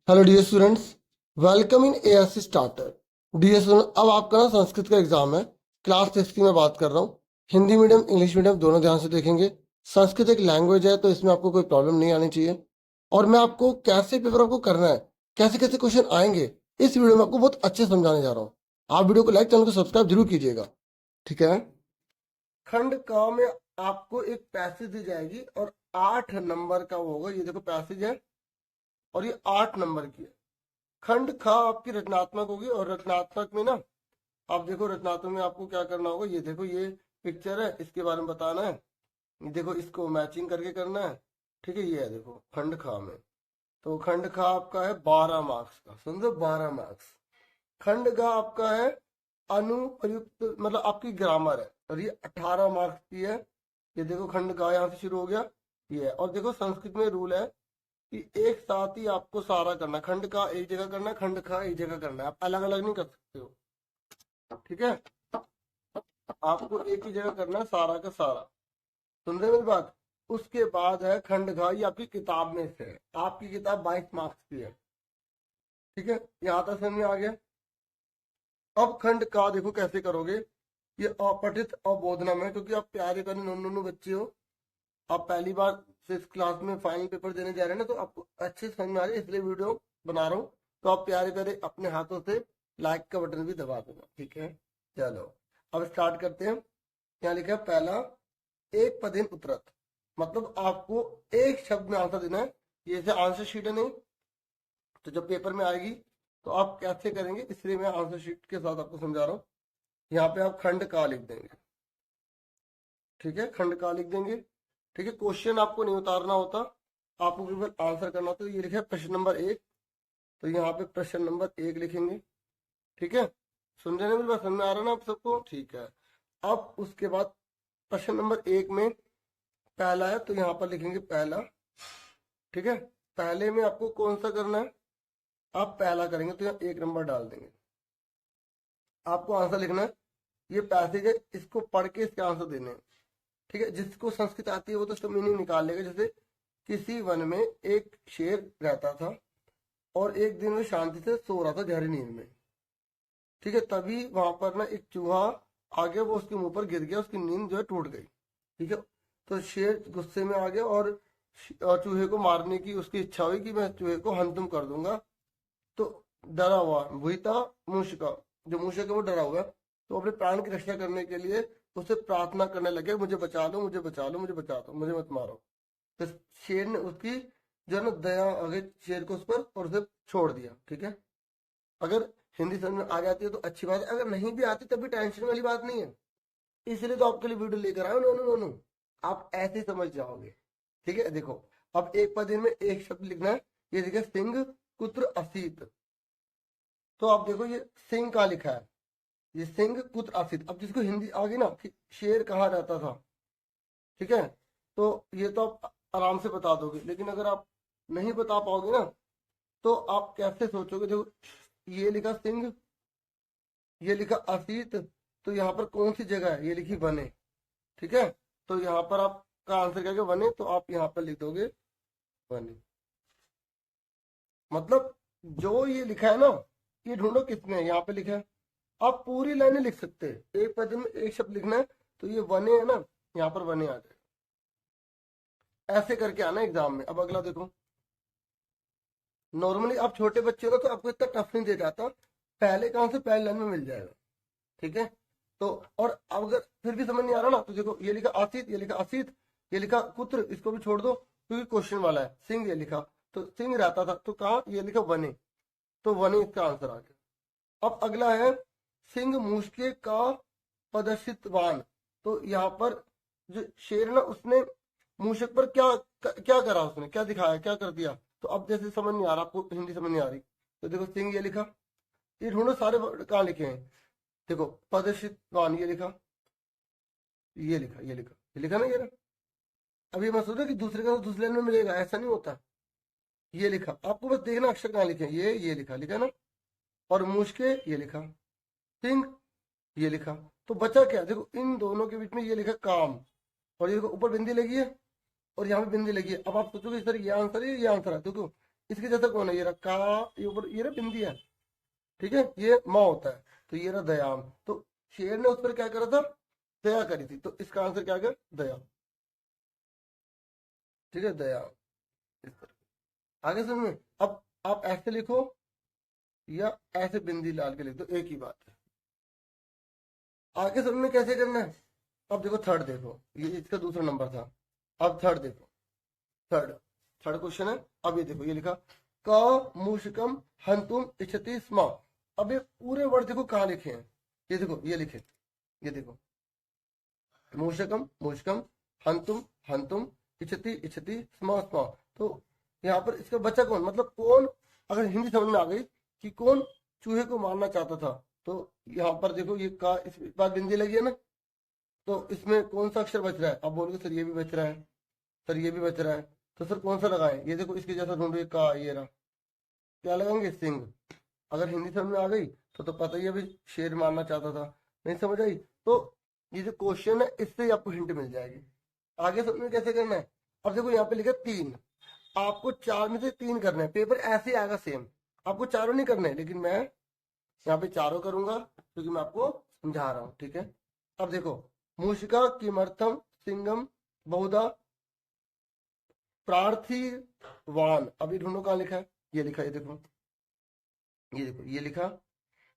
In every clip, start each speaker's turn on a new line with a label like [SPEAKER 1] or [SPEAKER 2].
[SPEAKER 1] Hello dear students, welcome in ASC starter. Dear student, अब आपका ना संस्कृत का एग्जाम है। क्लास 6 की मैं बात कर रहा हूँ। हिंदी मीडियम इंग्लिश मीडियम दोनों ध्यान से देखेंगे। संस्कृत एक लैंग्वेज है तो इसमें आपको कोई प्रॉब्लम नहीं आनी चाहिए। और मैं आपको कैसे पेपर आपको करना है, कैसे कैसे क्वेश्चन आएंगे, इस वीडियो में आपको बहुत अच्छे से समझाने जा रहा हूँ। आप वीडियो को लाइक, चैनल को सब्सक्राइब जरूर कीजिएगा, ठीक है। खंड क में आपको एक पैसेज दी जाएगी और 8 नंबर का वो होगा। ये देखो पैसेज है और ये 8 नंबर की है। खंड ख आपकी रचनात्मक होगी और रचनात्मक में ना आप देखो, रचनात्मक में आपको क्या करना होगा। ये देखो, ये पिक्चर है, इसके बारे में बताना है। ये देखो, इसको मैचिंग करके करना है, ठीक है। ये है देखो खंड ख में। तो खंड ख आपका है 12 मार्क्स का, समझो 12 मार्क्स। खंड ग आपका है अनुप्रयुक्त, मतलब आपकी ग्रामर है, और ये 18 मार्क्स की है। ये देखो खंड ग यहाँ से शुरू हो गया, ये है। और देखो संस्कृत में रूल है कि एक साथ ही आपको सारा करना है। खंड का एक जगह करना है, खंड का एक जगह करना है, आप अलग अलग नहीं कर सकते हो, ठीक है। आपको एक ही जगह करना है सारा का सारा। सुन रहे मेरी बात। उसके बाद है खंड घा, ये आपकी किताब में से है। आपकी किताब 22 मार्क्स की है, ठीक है। यहाँ तक समझ में आ गया। अब खंड का देखो कैसे करोगे। ये अपठित अबोधनम है, क्योंकि आप प्यारे प्यारे नन्नू बच्चे हो, आप पहली बार 6th क्लास में फाइनल पेपर देने जा रहे हैं ना, तो आपको अच्छे से समझ में आ रही है, इसलिए वीडियो बना रहा हूँ। तो आप प्यारे प्यारे अपने हाथों से लाइक का बटन भी दबा देना, ठीक है। चलो अब स्टार्ट करते हैं। यहाँ लिखा है पहला, एक पदेन उत्तरत, मतलब आपको एक शब्द में आंसर देना है। ये से आंसर शीट है नहीं, तो जब पेपर में आएगी तो आप कैसे करेंगे, इसलिए मैं आंसर शीट के साथ आपको समझा रहा हूँ। यहाँ पे आप खंड का लिख देंगे, ठीक है, खंड का लिख देंगे, ठीक है। क्वेश्चन आपको नहीं उतारना होता, आपको केवल आंसर करना होता है। ये लिखा है प्रश्न नंबर 1, तो यहाँ पे प्रश्न नंबर 1 लिखेंगे, ठीक है। सुन रहे हैं मेरी बात, समझ में आ रहा है ना आप सबको, ठीक है। अब उसके बाद प्रश्न नंबर 1 में पहला है, तो यहाँ पर लिखेंगे पहला, ठीक है। पहले में आपको कौन सा करना है, आप पहला करेंगे तो यहाँ 1 नंबर डाल देंगे। आपको आंसर लिखना है, ये पैसेज है, इसको पढ़ के इसके आंसर देने हैं, ठीक है। जिसको संस्कृत आती है वो तो इसका मीनिंग निकाल लेगा। जैसे किसी वन में एक शेर रहता था और एक दिन वो शांति से सो रहा था गहरी नींद में, ठीक है। तभी वहां पर ना एक चूहा आ गया, वो उसके मुंह पर गिर गया, उसकी नींद जो है टूट गई, ठीक है। तो शेर गुस्से में आ गया और चूहे को मारने की उसकी इच्छा हुई कि मैं चूहे को हंतुम कर दूंगा। तो डरा हुआ वही था मूषक, जो मूषक है वो डरा हुआ है, तो अपने प्राण की रक्षा करने के लिए उससे प्रार्थना करने लगे, मुझे बचा लो, मुझे बचा लो, मुझे बचा दो, मुझे मत मारो। तो शेर ने उसकी जो है ना दया आ गई शेर को उस पर, और उसे छोड़ दिया, ठीक है। अगर हिंदी समझ में आ जाती है तो अच्छी बात है, अगर नहीं भी आती तब भी टेंशन वाली बात नहीं है। इसलिए तो आपके लिए वीडियो लेकर आया नो नो नो, आप ऐसे ही समझ जाओगे, ठीक है। देखो, अब एक पद में एक शब्द लिखना है। ये देखिए सिंह कुत्र असीत, तो आप देखो ये सिंह का लिखा है, ये सिंह कुत्र असीत। अब जिसको हिंदी आ गई ना कि शेर कहाँ रहता था, ठीक है, तो ये तो आप आराम से बता दोगे। लेकिन अगर आप नहीं बता पाओगे ना, तो आप कैसे सोचोगे। देखो ये लिखा सिंह, ये लिखा असीत, तो यहाँ पर कौन सी जगह है, ये लिखी बने, ठीक है। तो यहाँ पर आपका आंसर क्या है, बने, तो आप यहाँ पर लिख दोगे बने। मतलब जो ये लिखा है ना, ये ढूंढो किसमें है, यहाँ पे लिखा है। आप पूरी लाइनें लिख सकते हैं, एक पद में एक शब्द लिखना है, तो ये वने है ना, यहाँ पर वने आ जाए। ऐसे करके आना एग्जाम में। अब अगला देखो, नॉर्मली आप छोटे बच्चे हो ना, तो आपको इतना टफ नहीं दे जाता, पहले कहाँ से पहले लाइन में मिल जाएगा, ठीक है। तो और अब अगर फिर भी समझ नहीं आ रहा ना, तो देखो ये लिखा आसित, ये लिखा असित, ये लिखा कुत्र, इसको भी छोड़ दो क्योंकि क्वेश्चन वाला है। सिंह ये लिखा, तो सिंह रहता था, तो कहा ये लिखा वने, तो वने इसका आंसर आ गया। अब अगला है सिंह मूषके का प्रदर्शितवान, तो यहाँ पर जो शेर ना, उसने मूषक पर क्या क्या करा, उसने क्या दिखाया, क्या कर दिया। तो अब जैसे समझ नहीं आ रहा आपको, हिंदी समझ नहीं आ रही, तो देखो सिंह ये लिखा, ये ढूंढो सारे वर्ड कहाँ लिखे हैं। देखो प्रदर्शितवान ये लिखा, ये लिखा, ये लिखा, ये लिखा ना, ये ना। अभी मैं सोचा कि दूसरे का तो दूसरे लाइन में मिलेगा, ऐसा नहीं होता। ये लिखा, आपको बस देखना अक्षर कहाँ लिखे हैं। ये लिखा, लिखा ना। और मुश्के ये लिखा, सिंह ये लिखा, तो बचा क्या, देखो इन दोनों के बीच में ये लिखा काम, और ये देखो ऊपर बिंदी लगी है और यहाँ पे बिंदी लगी है। अब आप सोचोगे सर ये आंसर है, ये आंसर है। देखो इसके जैसा कौन है, ये रहा का, ये ऊपर ये रहा बिंदी है, ठीक है, ये माँ होता है, तो ये रहा दयाम। तो शेर ने उस पर क्या करा था, दया करी थी, तो इसका आंसर क्या कर, दया, ठीक है, दया। इस तरह आगे समझ में। अब आप ऐसे लिखो या ऐसे बिंदी डाल के लिख दो, एक ही बात है। आगे समझ में कैसे करना है। अब देखो थर्ड, देखो ये इसका दूसरा नंबर था। अब थर्ड देखो, थर्ड थर्ड क्वेश्चन है। अब ये देखो, ये लिखा क मूषकम हंतुम इच्छति स्म। अब ये पूरे वर्ड देखो कहाँ लिखे हैं, ये देखो ये लिखे, ये देखो मूषकम मूषकम, हंतुम हंतुम, इच्छति इच्छति, स्म स्म। तो यहाँ पर इसका बच्चा कौन, मतलब कौन, अगर हिंदी समझ में आ गई कि कौन चूहे को मारना चाहता था, तो यहाँ पर देखो ये का, इस बार बिंदी लगी है ना, तो इसमें कौन सा अक्षर बच रहा है। अब बोलोगे सर ये भी बच रहा है, सर ये भी बच रहा है, तो सर कौन सा लगाएं, ये देखो इसके जैसा ढूंढो, ये का, ये रहा, क्या लगाएंगे, सिंह। अगर हिंदी समझ में आ गई तो पता ही है भाई शेर मारना चाहता था। नहीं समझ आई तो ये जो क्वेश्चन है इससे ही आपको हिंट मिल जाएगी। आगे समझ में कैसे करना है। अब देखो यहाँ पे लिखा 3, आपको 4 में से 3 करना है, पेपर ऐसे ही आएगा सेम, आपको चारों नहीं करने, लेकिन मैं यहाँ पे चारों करूंगा क्योंकि मैं आपको समझा रहा हूँ, ठीक है। अब देखो मूषिका किमर्थम सिंगम बहुधा प्रार्थिवान, अभी ढूंढो कहाँ लिखा है, ये लिखा, ये देखो, ये देखो ये लिखा,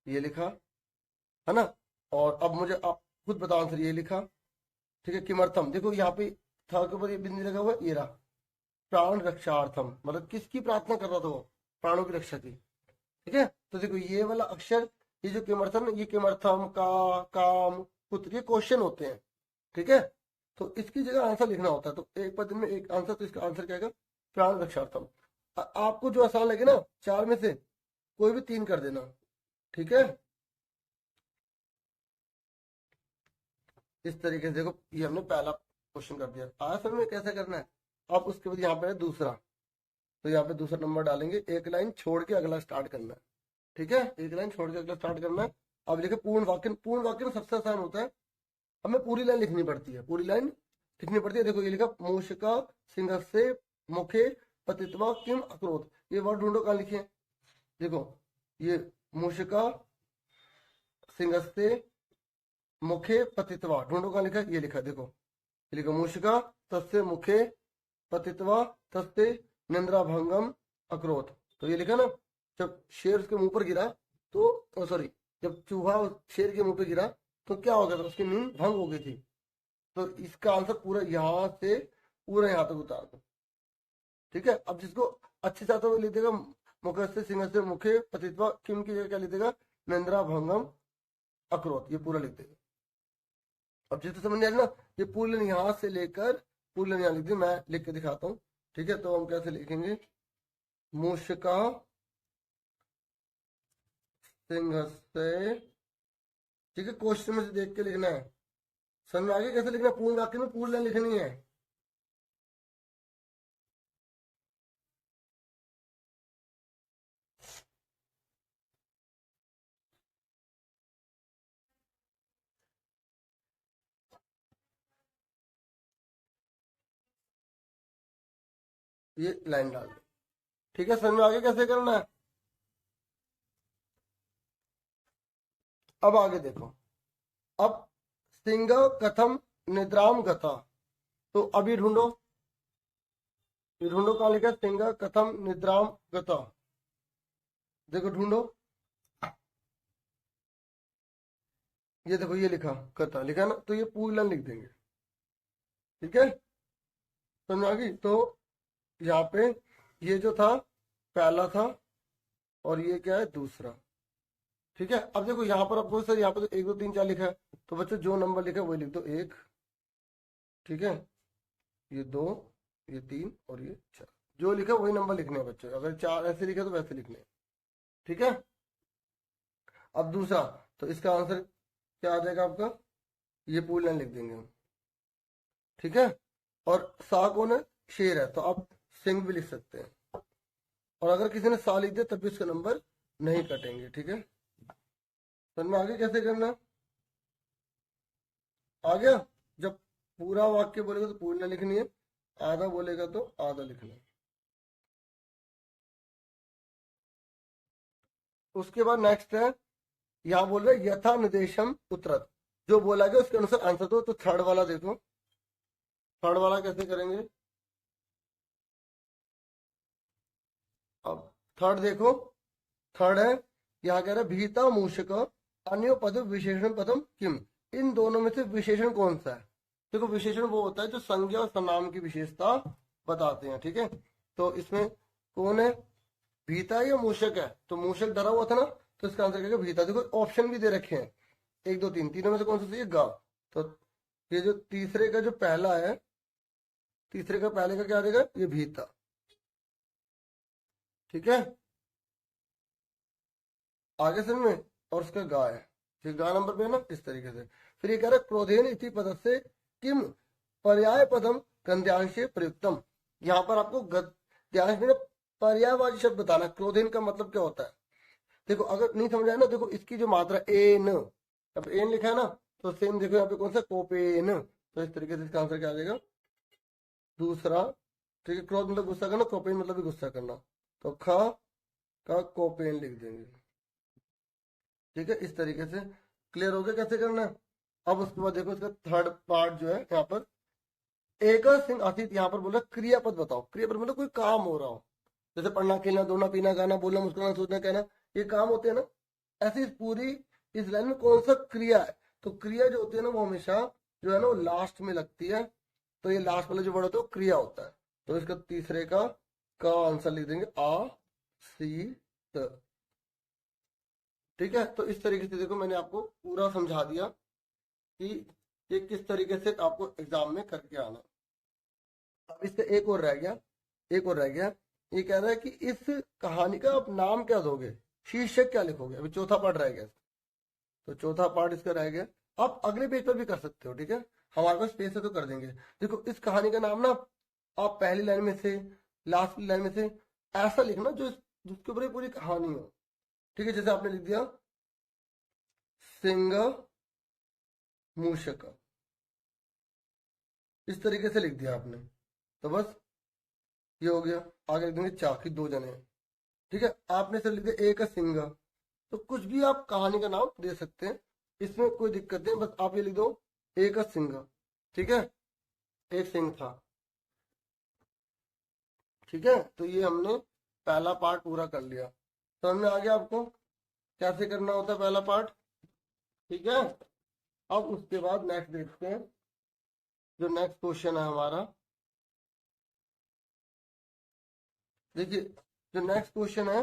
[SPEAKER 1] ये लिखा है ना। और अब मुझे आप खुद बताओ आंसर, ये लिखा, ठीक है। किमर्थम, देखो यहाँ पे था के ऊपर ये बिंदी लगा हुआ है, ये रहा प्राण रक्षार्थम, मतलब किसकी प्रार्थना कर रहा था वो, प्राणों की रक्षा की, ठीक है। तो देखो ये वाला अक्षर, ये जो किमर्थम, ये किमर्थम का, काम, पुत्र, ये क्वेश्चन होते हैं, ठीक है। तो इसकी जगह आंसर लिखना होता है, तो एक पद में एक आंसर, तो इसका आंसर क्या आएगा, प्राण रक्षार्थम। आपको जो आसान लगे ना 4 में से कोई भी 3 कर देना, ठीक है। इस तरीके से देखो ये हमने पहला क्वेश्चन कर दिया। आज समझ में कैसे करना है। अब उसके बाद यहाँ पे है दूसरा, तो यहाँ पे दूसरा नंबर डालेंगे, एक लाइन छोड़ के अगला स्टार्ट करना है, ठीक है, एक लाइन छोड़ के अगला स्टार्ट करना है। अब लिखे पूर्ण वाक्य, पूर्ण वाक्य में सबसे आसान होता है, हमें पूरी लाइन लिखनी पड़ती है, पूरी लाइन लिखनी पड़ती है। देखो ये लिखा मूषिका सिंह से मुखे पतित्वा किम अक्रोध, ये वर्ड ढूंढो कहाँ लिखे हैं। देखो ये मूषिका सिंह से मुखे पतित्वा, ढूंढो कहाँ लिखा है, ये लिखा, देखो ये लिखा मूषिका तस्य मुखे पतित्वा तस्ते निंद्रा भंगम अक्रोध। तो ये लिखा ना, जब शेर उसके मुंह पर गिरा तो सॉरी, जब चूहा शेर के मुंह पे गिरा तो क्या हो गया था, उसकी नींद भंग हो गई थी। तो इसका आंसर पूरा यहाँ से पूरा यहाँ तक उतार दो, ठीक है। अब जिसको अच्छे से आता है वो लिख देगा मुख से सिंह से मुखे पतित्वा किम की जगह क्या लिख देगा, निंद्रा भंगम अक्रोध, ये पूरा लिख देगा। अब जिसको समझ नहीं आ रहा ना, ये पूरी लाइन यहाँ से लेकर पूरी लाइन यहाँ लिख दी, मैं लिख के दिखाता हूँ, ठीक है। तो हम कैसे लिखेंगे, मूषिका सिंह से, ठीक है, क्वेश्चन में से देख के लिखना है, समझ में आगे कैसे लिखना है, पूर्ण वाक्य में पूरी लाइन लिखनी है। ये लाइन डाल दो, ठीक है, समझ में आगे कैसे करना है। अब आगे देखो, अब सिंह कथम निद्राम गता, तो अभी ढूंढो, ये ढूंढो कहाँ लिखा है, सिंह कथम निद्राम गता, देखो ढूंढो, ये देखो ये लिखा कथा लिखा ना, तो ये पूरी लाइन लिख देंगे, ठीक है, समझ आ गई। तो यहाँ पे ये जो था पहला था और ये क्या है दूसरा, ठीक है। अब देखो यहाँ पर आपको सर यहाँ पे तो 1 2 3 4 लिखा है, तो बच्चों जो नंबर लिखा है वही लिख दो, 1, ठीक है, ये 2, ये 3 और ये 4, जो लिखा है वही नंबर लिखने हैं बच्चों, अगर 4 ऐसे लिखा तो वैसे लिखने हैं, ठीक है। अब दूसरा, तो इसका आंसर क्या आ जाएगा आपका, ये पूरी लाइन लिख देंगे हम, ठीक है। और सा कौन है, शेर है, तो आप सिंह भी लिख सकते हैं, और अगर किसी ने सा लिख दिया तब भी उसका नंबर नहीं कटेंगे, ठीक है। समझ में आगे कैसे करना है? आ गया। जब पूरा वाक्य बोलेगा तो पूरी लाइन लिखनी है, आधा बोलेगा तो आधा लिखना है। उसके बाद नेक्स्ट है, यहाँ बोल रहे यथा निर्देशम उत्तरत, जो बोला गया उसके अनुसार आंसर दो। तो थर्ड वाला देखो, थर्ड वाला कैसे करेंगे। अब थर्ड देखो, थर्ड है, यहाँ कह रहा है भीता मूषक अन्यो पद विशेषण पदम किम, इन दोनों में से विशेषण कौन सा है। देखो विशेषण वो होता है जो संज्ञा और सर्वनाम की विशेषता बताते हैं, ठीक है। तो इसमें कौन है, भीता या मूषक है। तो मूषक डरा हुआ था ना, तो इसका आंसर क्या भीता। देखो ऑप्शन भी दे रखे हैं, 1 2 3, तीनों में से कौन सा सही है, गा। तो ये जो तीसरे का जो पहला है, तीसरे का पहले का क्या देगा, ये भीता, ठीक है। आगे समझ में, और उसका गा है, ये गा नंबर पे है ना, इस तरीके से। फिर ये कह रहा है क्रोधेन इति पद से किम पर्याय पदम गंध्यांशे प्रयुक्तम, यहाँ पर आपको गद्यांश में पर्यायवाची शब्द बताना। क्रोधेन का मतलब क्या होता है, देखो अगर नहीं समझ आया ना, देखो इसकी जो मात्रा एन, अब एन लिखा है ना, तो सेम देखो यहाँ पे कौन सा कोपेन, तो इस तरीके से इसका आंसर क्या आ जाएगा, दूसरा, ठीक है। क्रोध मतलब गुस्सा करना, कोपेन मतलब भी गुस्सा करना, तो ख का कोपेन लिख देंगे, ठीक है। इस तरीके से क्लियर हो गया कैसे करना है। अब उसके बाद देखो इसका थर्ड पार्ट जो है, यहाँ पर एक सिंह आसित, यहाँ पर बोला क्रियापद बताओ। क्रियापद मतलब कोई काम हो रहा हो, जैसे पढ़ना, खेलना, दौड़ना, पीना, गाना, बोलना, मुस्कुराना, सोचना, कहना, ये काम होते हैं ना। ऐसी पूरी इस लाइन में कौन सा क्रिया है, तो क्रिया जो होती है ना वो हमेशा जो है ना वो लास्ट में लगती है। तो ये लास्ट वाला जो वर्ड होता है वो क्रिया होता है। तो इसका तीसरे का आंसर लिख देंगे आ सी त, ठीक है। तो इस तरीके से देखो मैंने आपको पूरा समझा दिया कि ये किस तरीके से आपको एग्जाम में करके आना। अब इसका एक और रह गया, एक और रह गया। ये कह रहा है कि इस कहानी का आप नाम क्या दोगे, शीर्षक क्या लिखोगे। अभी चौथा पार्ट रह गया, तो चौथा पार्ट इसका रह गया। आप अगले पेज पर भी कर सकते हो, ठीक है, हमारे पास स्पेस है तो कर देंगे। देखो इस कहानी का नाम ना आप पहली लाइन में से लास्ट लाइन में से ऐसा लिखना जो जिसके ऊपर पूरी कहानी हो, ठीक है। जैसे आपने लिख दिया सिंह मूषक, इस तरीके से लिख दिया आपने, तो बस ये हो गया। आगे लिख देंगे चाकी 2 जने हैं, ठीक है। आपने सर लिख दिया एक सिंह, तो कुछ भी आप कहानी का नाम दे सकते हैं, इसमें कोई दिक्कत नहीं। बस आप ये लिख दो एक सिंह, ठीक है, एक सिंह था, ठीक है। तो ये हमने पहला पार्ट पूरा कर लिया। तो हमने आगे आपको कैसे करना होता है पहला पार्ट, ठीक है। अब उसके बाद नेक्स्ट देखते हैं, जो नेक्स्ट क्वेश्चन है हमारा। देखिए जो नेक्स्ट क्वेश्चन है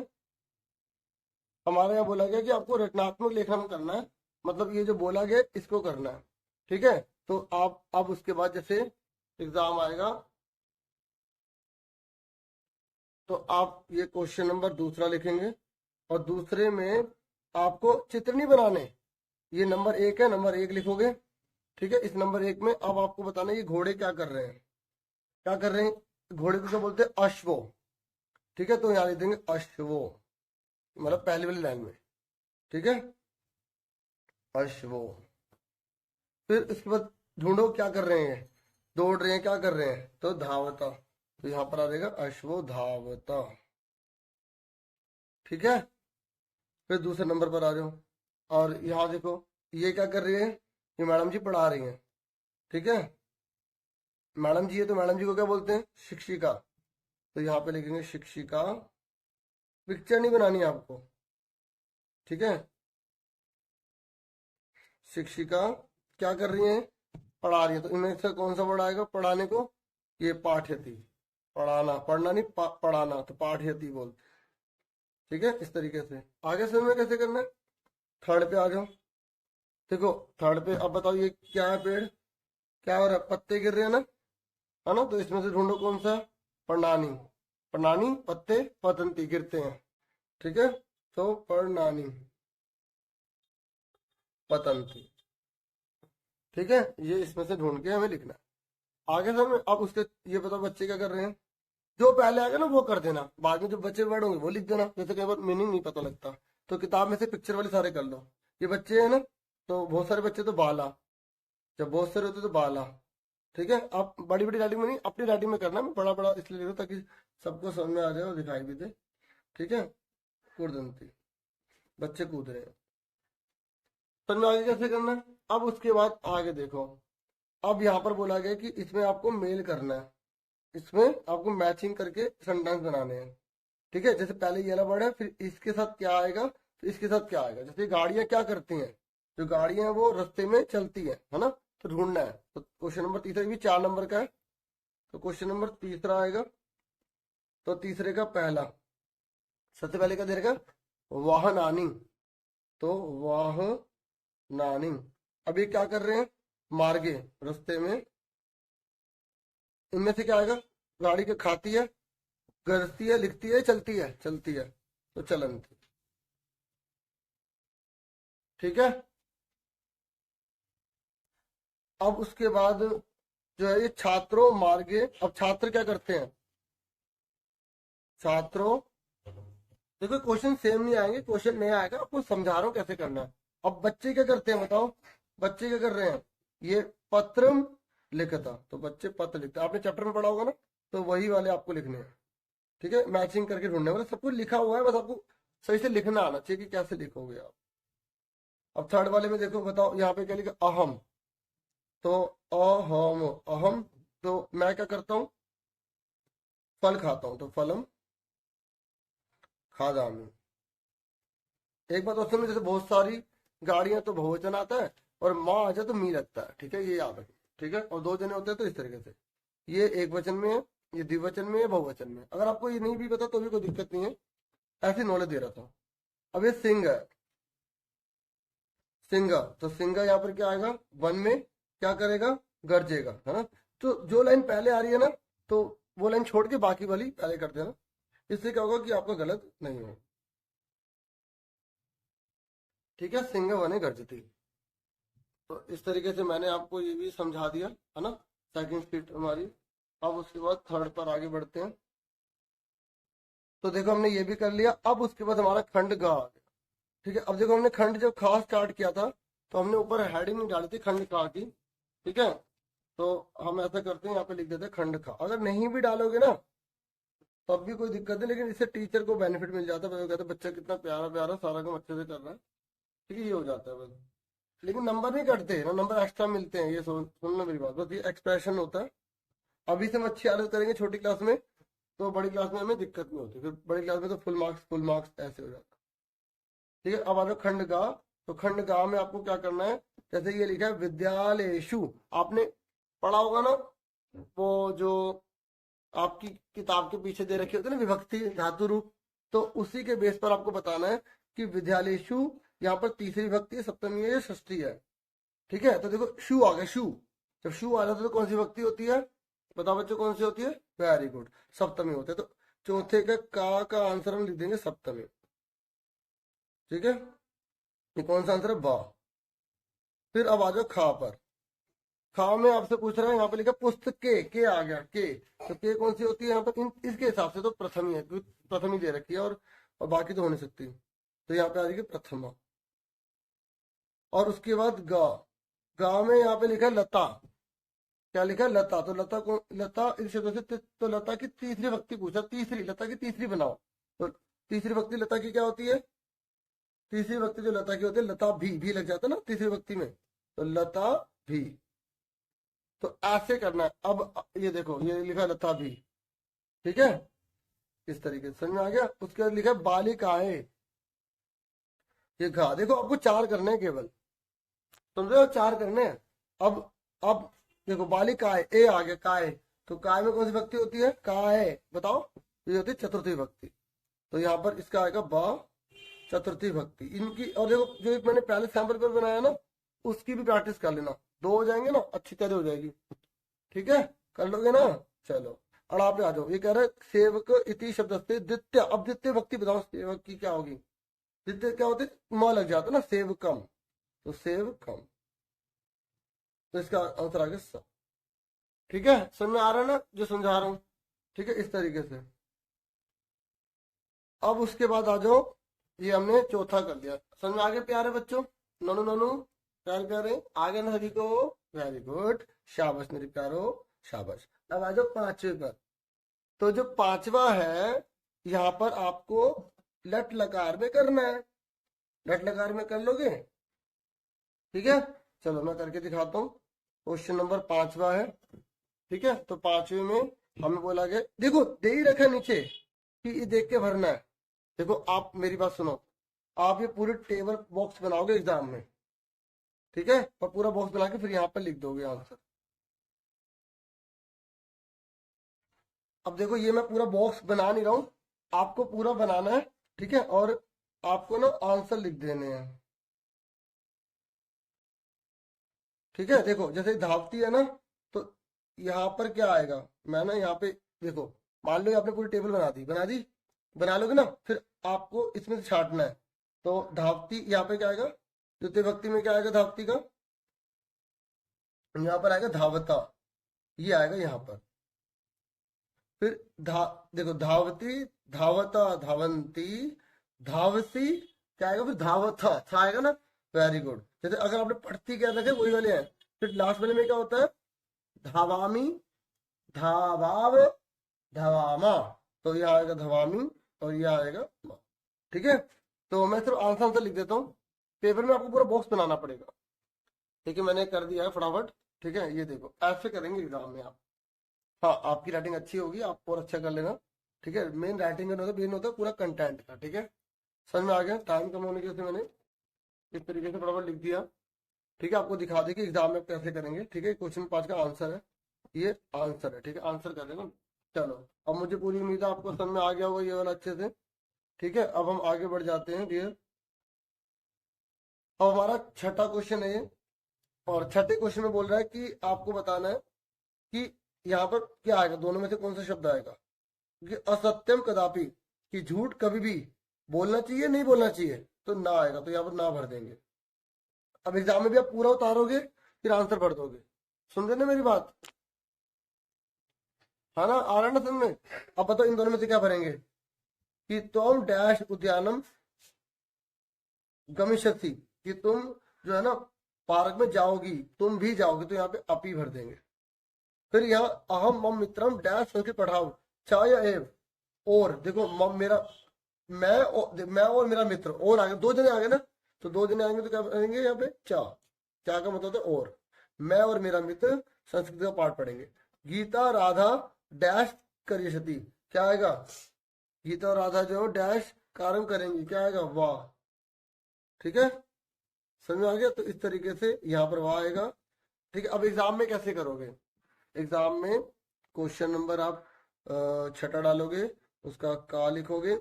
[SPEAKER 1] हमारे यहाँ बोला गया कि आपको रचनात्मक लेखन करना है, मतलब ये जो बोला गया इसको करना है, ठीक है। तो आप अब उसके बाद जैसे एग्जाम आएगा तो आप ये क्वेश्चन नंबर दूसरा लिखेंगे, और दूसरे में आपको चित्र नहीं बनाने, ये नंबर 1 है, नंबर 1 लिखोगे, ठीक है। इस नंबर 1 में अब आपको बताना ये घोड़े क्या कर रहे हैं, क्या कर रहे हैं, घोड़े को क्या बोलते हैं, अश्वो, ठीक है। तो यहाँ लिख देंगे अश्वो, मतलब पहली वाली लाइन में, ठीक है, अश्वो। फिर इसके बाद ढूंढो क्या कर रहे हैं, दौड़ रहे हैं, क्या कर रहे हैं, तो धावता, तो यहाँ पर आ जाएगा अश्वो धावता, ठीक है। फिर दूसरे नंबर पर आ जाओ, और यहाँ देखो ये क्या कर रही है, ये मैडम जी पढ़ा रही हैं, ठीक है। मैडम जी है तो मैडम जी को क्या बोलते हैं, शिक्षिका, तो यहाँ पे लिखेंगे शिक्षिका। पिक्चर नहीं बनानी है आपको, ठीक है। शिक्षिका क्या कर रही है, पढ़ा रही है, तो इनमें से कौन सा वर्ड आएगा पढ़ाने को, ये पाठयति, पढ़ाना, पढ़ना नहीं पढ़ाना, तो पाठयति बोल, ठीक है। इस तरीके से आगे समझ में कैसे करना है। थर्ड पे आ जाओ, देखो थर्ड पे अब बताओ ये क्या है, पेड़ क्या हो रहा है, पत्ते गिर रहे हैं ना, है ना। तो इसमें से ढूंढो कौन सा, प्रणानी, प्रणानी पत्ते पतंती गिरते हैं, ठीक है। तो प्रणानी पतंती, ठीक है। ये इसमें से ढूंढ के हमें लिखना है। आगे सर में अब उसके ये बताओ बच्चे क्या कर रहे हैं, जो पहले आएगा ना वो कर देना, बाद में जो बच्चे वर्ड होंगे वो लिख देना, जैसे कई बार मीनिंग नहीं पता लगता। तो किताब में से पिक्चर वाले सारे कर लो। ये बच्चे हैं ना, तो बहुत सारे बच्चे तो बाला, जब बहुत सारे होते तो बाला, ठीक है। आप बड़ी बड़ी राइटिंग में नहीं, अपनी राइटिंग में करना, मैं बड़ा बड़ा इसलिए लिखूँ ताकि सबको समझ में आ जाए और दिखाई भी दे, ठीक है। कुर्दंती, बच्चे कूद रहे हैं। समझ में आगे कैसे करना है। अब उसके बाद आगे देखो, अब यहाँ पर बोला गया कि इसमें आपको मेल करना है, इसमें आपको मैचिंग करके सेंटेंस बनाने हैं। ठीक है, जैसे पहले ये वाला वर्ड है, फिर इसके साथ क्या आएगा, फिर इसके साथ क्या आएगा। जैसे गाड़ियां क्या करती हैं, जो गाड़ियां हैं वो रास्ते में चलती है ना, तो ढूंढना है। तो क्वेश्चन नंबर तीसरा भी 4 नंबर का है, तो क्वेश्चन नंबर तीसरा आएगा। तो तीसरे का पहला, सबसे पहले क्या दे रखा, वाहनानी, तो वाहनानी। अब ये क्या कर रहे हैं, मार्गे, रास्ते में। इनमें से क्या आएगा, गाड़ी के खाती है, गरजती है, लिखती है, चलती है, चलती है, तो चलंती। ठीक है। अब उसके बाद जो है ये छात्रों मार्गे। अब छात्र क्या करते हैं, छात्रों, देखो क्वेश्चन सेम नहीं आएंगे, क्वेश्चन नया आएगा, आपको समझा रहा हूँ कैसे करना है। अब बच्चे क्या करते हैं बताओ, बच्चे क्या कर रहे हैं, ये पत्र लिखता, तो बच्चे पत्र लिखते हैं। आपने चैप्टर में पढ़ा होगा ना, तो वही वाले आपको लिखने हैं। ठीक है, मैचिंग करके ढूंढने वाले, सब कुछ लिखा हुआ है, बस आपको सही से लिखना आना चाहिए कि कैसे लिखोगे आप। अब थर्ड वाले में देखो, बताओ यहाँ पे क्या लिखा, अहम, तो अहम, अहम, तो मैं क्या करता हूँ, फल खाता हूँ, तो फलम खादामी। एक बात और, में जैसे बहुत सारी गाड़ियां तो बहुवचन आता है, और माँ आ जाए तो मी लगता है। ठीक है, ये याद रखें। ठीक है, और 2 जने होते हैं तो इस तरीके से, ये एक वचन में है, ये द्विवचन में है, बहुवचन में। अगर आपको ये नहीं भी पता तो भी कोई दिक्कत नहीं है, ऐसी नॉलेज दे रहा था। अब ये सिंह है, सिंगा, तो सिंगा यहाँ पर क्या आएगा, वन में क्या करेगा, गरजेगा, है ना। तो जो लाइन पहले आ रही है ना, तो वो लाइन छोड़ के बाकी वाली पहले कर देना, इससे क्या होगा कि आपका गलत नहीं हो। ठीक है, सिंह वने गर्जती। तो इस तरीके से मैंने आपको ये भी समझा दिया, है ना, सेकंड स्पीड हमारी। अब उसके बाद थर्ड पर आगे बढ़ते हैं। तो देखो हमने ये भी कर लिया। अब उसके बाद हमारा खंड ग आ गया। ठीक है, अब देखो हमने खंड जब खा स्टार्ट किया था, तो हमने ऊपर हेडिंग डाली थी खंड खा की। ठीक है, तो हम ऐसा करते हैं, यहाँ पे लिख देते हैं खंड खा। अगर नहीं भी डालोगे ना तब भी कोई दिक्कत नहीं, लेकिन इससे टीचर को बेनिफिट मिल जाता है, कहते बच्चा कितना प्यारा प्यारा सारा काम अच्छे से कर रहा है। ठीक है, ये हो जाता है बस। लेकिन नंबर नहीं कटते ना, नंबर एक्स्ट्रा मिलते हैं, ये सुनना मेरी बात, बस ये एक्सप्रेशन होता है। अभी से हम अच्छी आदत करेंगे छोटी क्लास में, तो बड़ी क्लास में हमें दिक्कत नहीं होती, फिर बड़ी क्लास में तो फुल मार्क्स ऐसे हो जाता है। ठीक है, अब आ जाओ खंड गा। तो खंड गा में आपको क्या करना है, जैसे ये लिखा है विद्यालयेषु, आपने पढ़ा होगा ना, वो जो आपकी किताब के पीछे दे रखे होते हैं ना विभक्ति धातु रूप, तो उसी के बेस पर आपको बताना है कि विद्यालयेषु यहाँ पर तीसरी विभक्ति है, सप्तमी है या षष्ठी है। ठीक है, तो देखो शु आ गया, शु, जब शु आ जाता है तो कौन सी विभक्ति होती है, बताओ बच्चों कौन सी होती है, वेरी गुड, सप्तमी होते हैं। तो चौथे का आंसर हम लिख देंगे सप्तमी। ठीक है, ये कौन सा आंसर है, बा। फिर अब आ जाओ खा पर। खा में आपसे पूछ रहा है, यहाँ पे लिखा पुस्तके, के आ गया, के, तो के कौन सी होती है यहाँ पर, इसके हिसाब से तो प्रथम ही है, क्योंकि प्रथम ही दे रखी है, और बाकी तो हो नहीं सकती, तो यहाँ पे आ जाएगी प्रथमा। और उसके बाद गा, गा में यहाँ पे लिखा है लता, क्या लिखा है, लता, तो लता को, लता इस शब्द से, तो लता की तीसरी भक्ति पूछा, तीसरी, लता की तीसरी बनाओ। तो तीसरी भक्ति लता की क्या होती है, तीसरी भक्ति जो लता की होती है, लता भी लग जाता है ना तीसरी भक्ति में, तो लता भी। तो ऐसे करना है। अब ये देखो ये लिखा है लता भी। ठीक है, इस तरीके से समझ में आ गया। उसके बाद लिखा है बालिकाएं, ये घा, देखो आपको 4 करने हैं केवल, समझ रहे हो, 4 करने हैं। अब देखो बालिकाएं, ए आ गया, काय, तो काय में कौन सी भक्ति होती है, काय, बताओ, ये होती है चतुर्थी भक्ति, तो यहाँ पर इसका आएगा बा, चतुर्थी भक्ति इनकी। और देखो जो एक मैंने पहले सैंपल पर बनाया ना, उसकी भी प्रैक्टिस कर लेना, 2 हो जाएंगे ना, अच्छी तरह हो जाएगी। ठीक है, कर लोगे ना, चलो। और आप आ जाओ, ये कह रहे हैं सेवक इति शब्द से द्वितीय। अब द्वितीय भक्ति बताओ सेवक की क्या होगी, द्वितीय क्या होती है, म लग जाता ना, सेवकम, तो सेवकम, तो इसका आंसर आ गया स। ठीक है, समझ में आ रहा है ना जो समझा रहा हूं। ठीक है, इस तरीके से। अब उसके बाद आ जाओ, ये हमने चौथा कर दिया, समझ में आ गया प्यारे बच्चों, नोनू नोनू, प्यारे प्यारे, आ गया ना सभी को, वेरी गुड, शाबाश मेरे प्यारो, शाबाश। अब आ जाओ 5वें पर। तो जो 5वां है, यहाँ पर आपको लट लकार में करना है। डट लकार में कर लोगे? ठीक है, चलो मैं करके दिखाता हूँ। क्वेश्चन नंबर 5वां है। ठीक है, तो 5वें में हमें बोला गया, देखो दे ही रखा है नीचे कि ये देख के भरना है। देखो आप मेरी बात सुनो, आप ये पूरे टेबल बॉक्स बनाओगे एग्जाम में, ठीक है, और पूरा बॉक्स बना के फिर यहाँ पर लिख दोगे आंसर। अब देखो ये मैं पूरा बॉक्स बना नहीं रहा हूँ, आपको पूरा बनाना है, ठीक है, और आपको ना आंसर लिख देने हैं। ठीक है, देखो जैसे धावती है ना, तो यहाँ पर क्या आएगा, मैं ना यहाँ पे देखो, मान लो आपने पूरी टेबल बना दी, बना लोगे ना, फिर आपको इसमें से छांटना है। तो धावती यहाँ पे क्या आएगा, द्वितीय विभक्ति में क्या आएगा धावती का, यहाँ पर आएगा धावता, ये आएगा यहाँ पर। फिर देखो धावती, धावता, धावंती, धावसी, क्या आएगा फिर धावथा, था आएगा ना। Very good. जैसे अगर आपने पढ़ती क्या रखे वही वाले हैं। फिर लास्ट वाले में क्या होता है, धावामी, धावाव, धवामा, तो ये आएगा धवामी और ये आएगा मा। ठीक है, तो मैं सिर्फ आंसर आंसर लिख देता हूँ, पेपर में आपको पूरा बॉक्स बनाना पड़ेगा। ठीक है, मैंने कर दिया है फटाफट। ठीक है, ये देखो ऐसे करेंगे एग्जाम में आप। हाँ, आपकी राइटिंग अच्छी होगी, आप और अच्छा कर लेना। ठीक है, मेन राइटिंग का मेन होता है पूरा कंटेंट का। ठीक है, समझ में आ गया? टाइम कम होने की वजह से मैंने इस तरीके से फटाफट लिख दिया। ठीक है, आपको दिखा दे कि एग्जाम में कैसे करेंगे। ठीक है, क्वेश्चन 5 का आंसर है, ये आंसर है। ठीक है, आंसर कर देना। चलो, अब मुझे पूरी उम्मीद है आपको समझ में आ गया होगा ये वाला अच्छे से। ठीक है, अब हम आगे बढ़ जाते हैं डियर। अब हमारा छठा क्वेश्चन है ये, और छठे क्वेश्चन में बोल रहा है कि आपको बताना है कि यहाँ पर क्या आएगा, दोनों में से कौन सा शब्द आएगा। कि असत्यम कदापि, कि झूठ कभी भी बोलना चाहिए नहीं बोलना चाहिए, तो ना आएगा, तो यहाँ पर ना भर देंगे। अब एग्जाम में भी आप पूरा उतारोगे फिर आंसर भर दोगे। सुन रहे ना मेरी बात? हाँ ना, आ रहा ना समझ में? अब बताओ इन दोनों में से क्या भरेंगे। कि तुम डैश उद्यानम गमिष्यसि, कि तुम जो है ना पार्क में जाओगी, तुम भी जाओगे, तो यहाँ पे अपी भर देंगे। फिर यहाँ अहम मम मित्रम डैश संस्कृत पढ़ाओ, चा या एव, और देखो मम मेरा, मैं और मेरा मित्र, और आगे दो जने आगे ना, तो दो जने आएंगे तो क्या करेंगे यहाँ पे, चा, चा का मतलब है और। मैं और मेरा मित्र संस्कृत का पाठ पढ़ेंगे। गीता राधा डैश करिष्यति, क्या आएगा, गीता और राधा जो डैश कार्य करेंगी, क्या आएगा, वाह। ठीक है, समझ में आ गया? तो इस तरीके से यहाँ पर वाह आएगा। ठीक है, अब एग्जाम में कैसे करोगे, एग्जाम में क्वेश्चन नंबर आप छठा डालोगे, उसका का लिखोगे,